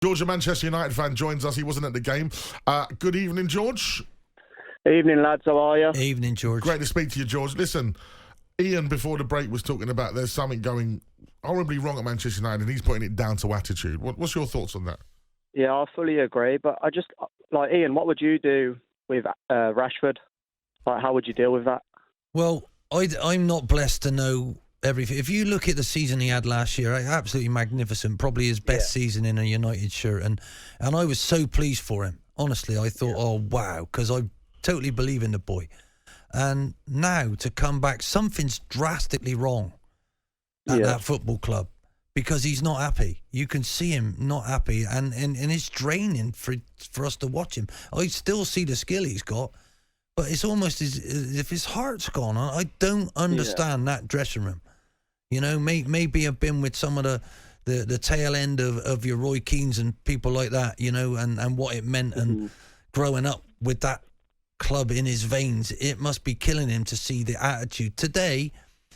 George, a Manchester United fan, joins us. He wasn't at the game. Good evening, George. Evening, lads. How are you? Evening, George. Great to speak to you, George. Listen, Ian, before the break, was talking about there's something going horribly wrong at Manchester United, and he's putting it down to attitude. What's your thoughts on that? Yeah, I fully agree. But I just, like, Ian, what would you do with Rashford? Like, how would you deal with that? Well, I'm not blessed to know everything. If you look at the season he had last year, absolutely magnificent, probably his best season in a United shirt, and I was so pleased for him. Honestly, I thought, oh wow, because I totally believe in the boy. And now to come back, something's drastically wrong at that football club because he's not happy. You can see him not happy, and it's draining for us to watch him. I still see the skill he's got, but it's almost as if his heart's gone. I don't understand that dressing room. You know, maybe I've been with some of the tail end of your Roy Keanes and people like that, you know, and what it meant and growing up with that club in his veins. It must be killing him to see the attitude. Today,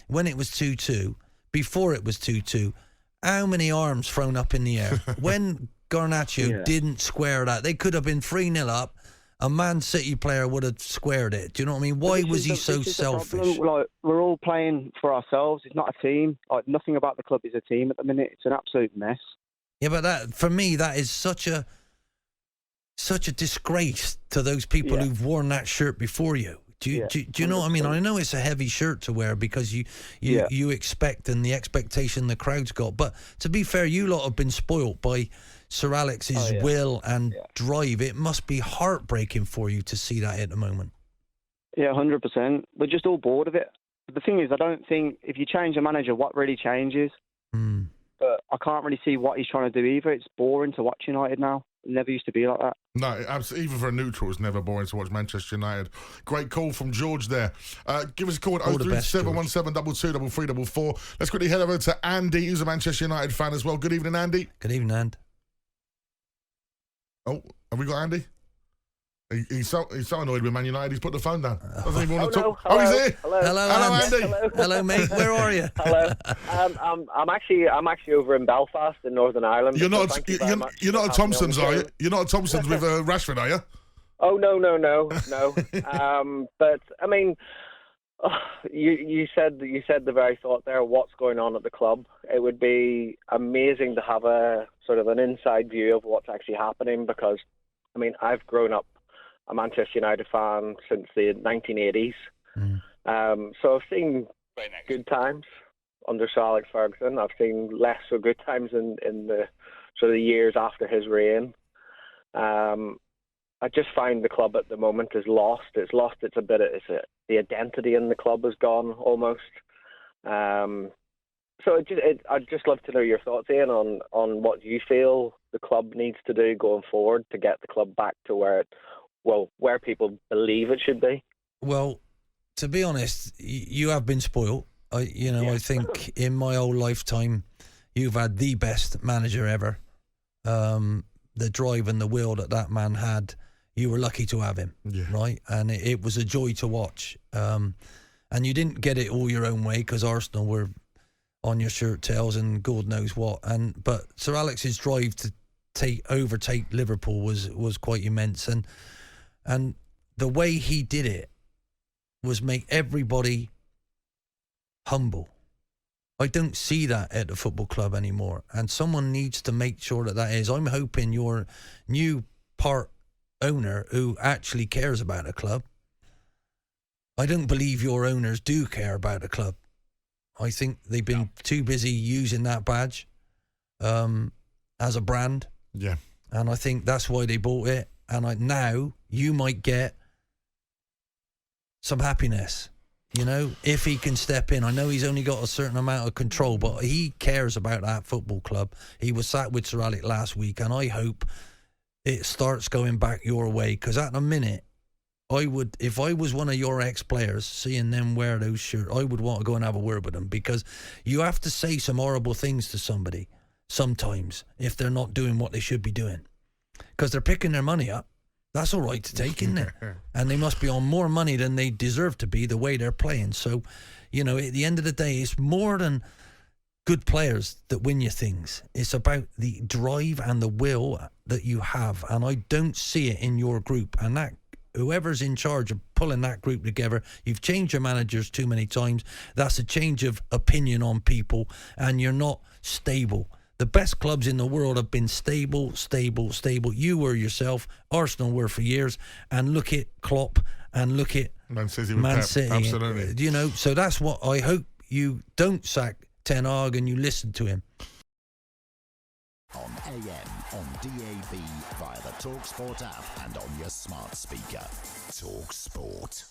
when it was 2-2, before it was 2-2, how many arms thrown up in the air? When Garnacho didn't square that, they could have been 3-0 up. A Man City player would have squared it. Do you know what I mean? Why was he so selfish? Like, we're all playing for ourselves. It's not a team. Like, nothing about the club is a team at the minute. It's an absolute mess. Yeah, but that, for me, that is such a disgrace to those people who've worn that shirt before you. Do you know what I mean? I know it's a heavy shirt to wear because you expect, and the expectation the crowd's got. But to be fair, you lot have been spoilt by Sir Alex's will and drive. It must be heartbreaking for you to see that at the moment. Yeah, 100%. We're just all bored of it. But the thing is, I don't think if you change a manager, what really changes? But I can't really see what he's trying to do either. It's boring to watch United now. It never used to be like that. No, absolutely. Even for a neutral, it's never boring to watch Manchester United. Great call from George there. Give us a call at 03717223344. Let's quickly head over to Andy, who's a Manchester United fan as well. Good evening, Andy. Good evening, Andy. Oh, have we got Andy? He's so annoyed with Man United, he's put the phone down. Doesn't even want to talk. Hello. Oh, he's here. Hello, Andy. Hello, mate. Where are you? Hello. I'm actually over in Belfast in Northern Ireland. You're not at Thompson's, are you? You're not at Thompson's with Rashford, are you? Oh no. But I mean, you said the very thought there. What's going on at the club? It would be amazing to have a sort of an inside view of what's actually happening, because I mean, I've grown up a Manchester United fan since the 1980s. So I've seen good times under Sir Alex Ferguson. I've seen less so good times in the sort of years after his reign. I just find the club at the moment is lost. It's lost the identity in the club is gone almost. So I'd just love to know your thoughts, Ian, on what you feel the club needs to do going forward to get the club back to where people believe it should be. Well, to be honest, you have been spoiled. I think in my whole lifetime, you've had the best manager ever. The drive and the will that man had, you were lucky to have him, right? And it was a joy to watch. And you didn't get it all your own way because Arsenal were on your shirt tails and God knows what. But Sir Alex's drive to overtake Liverpool was quite immense, and the way he did it was make everybody humble. I don't see that at the football club anymore, and someone needs to make sure that is. I'm hoping your new part owner who actually cares about the club. I don't believe your owners do care about the club. I think they've been too busy using that badge as a brand. Yeah. And I think that's why they bought it. And now you might get some happiness, you know, if he can step in. I know he's only got a certain amount of control, but he cares about that football club. He was sat with Sir Alex last week, and I hope it starts going back your way, because at the minute, I would, if I was one of your ex-players, seeing them wear those shirts, I would want to go and have a word with them, because you have to say some horrible things to somebody sometimes if they're not doing what they should be doing, because they're picking their money up. That's all right to take, isn't it? And they must be on more money than they deserve to be the way they're playing. So, you know, at the end of the day, it's more than good players that win you things. It's about the drive and the will that you have, and I don't see it in your group. And that whoever's in charge of pulling that group together, you've changed your managers too many times. That's a change of opinion on people, and you're not stable. The best clubs in the world have been stable. You were yourself. Arsenal were for years. And look at Klopp and look at Man City. Absolutely. You know, so that's what I hope you don't sack Ten Hag and you listen to him. On AM, on DAB, via the talkSPORT app and on your smart speaker. talkSPORT.